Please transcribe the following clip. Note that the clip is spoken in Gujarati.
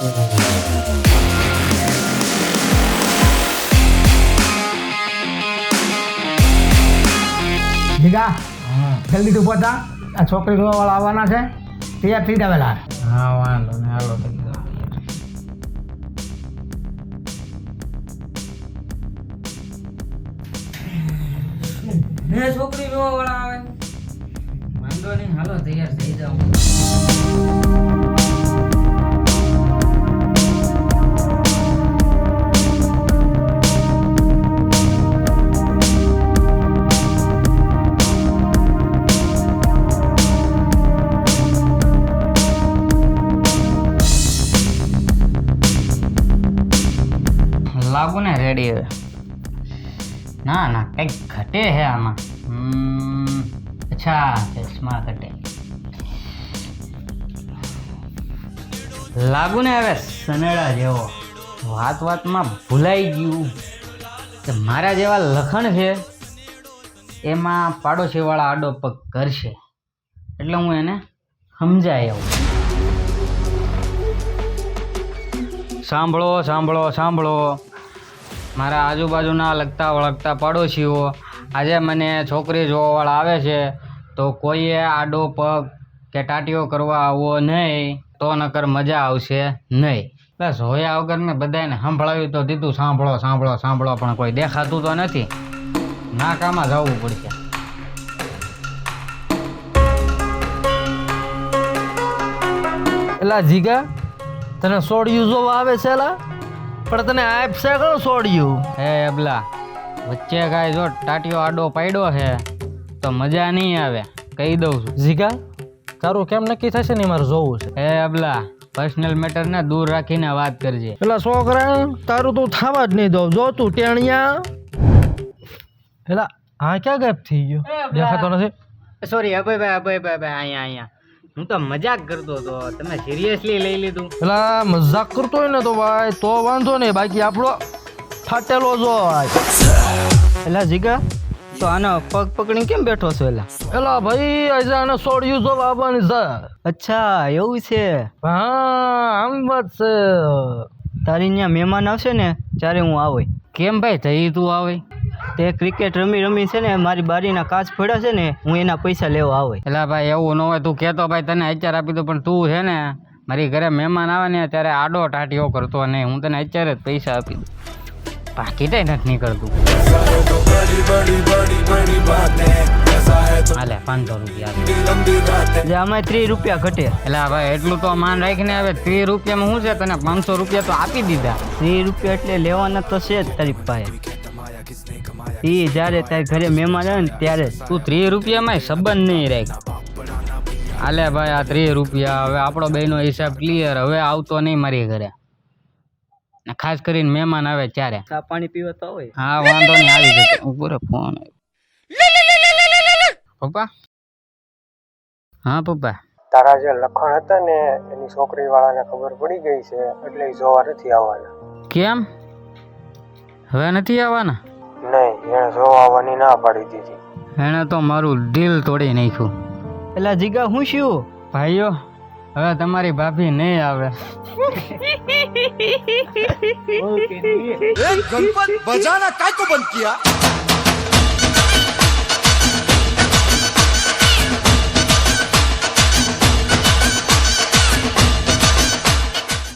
જીગા જલ્દી તું પહોંચા, આ છોકરી જોવા વાળા આવવાના છે, તૈયાર થઈ જાવેલા. હા વાંધો ને, હાલો થઈ ગયો. છોકરી જોવા વાળા આવે, વાંધો નહીં, હાલો તૈયાર થઈ જાવ. લાગુ ને રેડી હવે. ના ના કંઈક ઘટે હે આમાં. અચ્છા ચશ્મા ઘટે લાગુ ને હવે સનેડા જેવો. વાત વાતમાં ભૂલાઈ ગયું કે મારા જેવા લખણ છે એમાં પાડોશીવાળા આડો પગ કરશે, એટલે હું એને સમજાય આવું. સાંભળો સાંભળો સાંભળો, મારા આજુબાજુના લગતા વળગતા પડોશીઓ, આજે મને છોકરી જોવાવાળા આવે છે તો કોઈએ આડો પગ કે ટાટીઓ કરવા આવવો નહીં, તો નકર મજા આવશે નહીં. બસ હોયા વગર મેં બધાને સંભળાવ્યું તો દીધું, સાંભળો સાંભળો સાંભળો, પણ કોઈ દેખાતું તો નથી. નાકામાં જવું પડશે. એલા જીગા, તને સોડિયું જોવા આવે છે એલા, પણ તને આપશે કોણ સોડિયું? હે અબલા, વચ્ચે કાંઈ જો ટાટીઓ આડો પાડ્યો છે તો મજા નહીં આવે, કહી દઉં છું. જીગા, તારું કેમ નક્કી થશે ને મારે જોવું છે? હે અબલા, પર્સનલ મેટરને દૂર રાખીને વાત કરજે. પેલા છોકરા, તારું તું થવા જ નહીં દઉં. જો તું ટેણિયા. એલા હા ક્યાં ગાયબ થઈ ગયો? દેખાતો નથી. સોરી અભયભાઈ, અહીંયા હું તો મજાક કરતો હતો, તમે સિરિયસલી લઈ લીધું? એલા મજાક કરતો હોય ને તો ભાઈ તો વાંધો નહીં, બાકી આપણો ફાટેલો જો. એલા જીગા, તો આનો પગ પકડીને કેમ બેઠો છો? એલા ભાઈ આજે આને સોડિયું જોવા આવવાની છે. અચ્છા એવું છે? હા આમ વાત છે. તારી ત્યાં મહેમાન આવશે ને ત્યારે હું આવે. કેમ ભાઈ થઈ તું આવે? તે ક્રિકેટ રમી છે ને, મારી બારીના કાચ પડ્યા છે ને, હું એના પૈસા લેવા આવે. એટલે ભાઈ એવું ન હોય, તું કહેતો ભાઈ તને અત્યારે આપી દઉં, પણ તું છે ને મારી ઘરે મહેમાન આવે ને ત્યારે આડો ટાટીઓ કરતો નહીં, હું તને અત્યારે જ પૈસા આપી દઉં. પાકીટે નથી નીકળતું. હાલે 500 રૂપિયા જે આમાં 30 રૂપિયા ઘટે. એટલે ભાઈ એટલું તો માન રાખીને, હવે 30 રૂપિયામાં શું છે, તને 500 રૂપિયા તો આપી દીધા. 30 રૂપિયા એટલે લેવાના તો છે જ તારી પાસે. એ જ્યારે તારી ઘરે મહેમાન આવે ને ત્યારે તું 30 રૂપિયામાં સંબંધ નહીં રાખ. હાલે ભાઈ આ 30 રૂપિયા, હવે આપણો બેનો હિસાબ ક્લિયર. હવે આવતો નહીં મારી ઘરે, ખાસ કરીને મહેમાન આવે ત્યારે. ચા પાણી પીવા તો હોય? હા વાંધો નહીં, આવી જશે. ઉપર ફોન પપ્પા. હા પપ્પા, તારા જે લખણ હતા ને એની છોકરી વાળાને ખબર પડી ગઈ છે, એટલે એ જોવા નથી આવવાના. કેમ હવે નથી આવવાના? નહીં, એને જોવા આવવાની ના પાડી દીધી. એણે તો મારું દિલ તોડી નાખ્યું. એટલે જીગા હું શું ભાઈઓ, હવે તમારી ભાભી નહીં આવે. गणपत बजाना काय को बंद किया?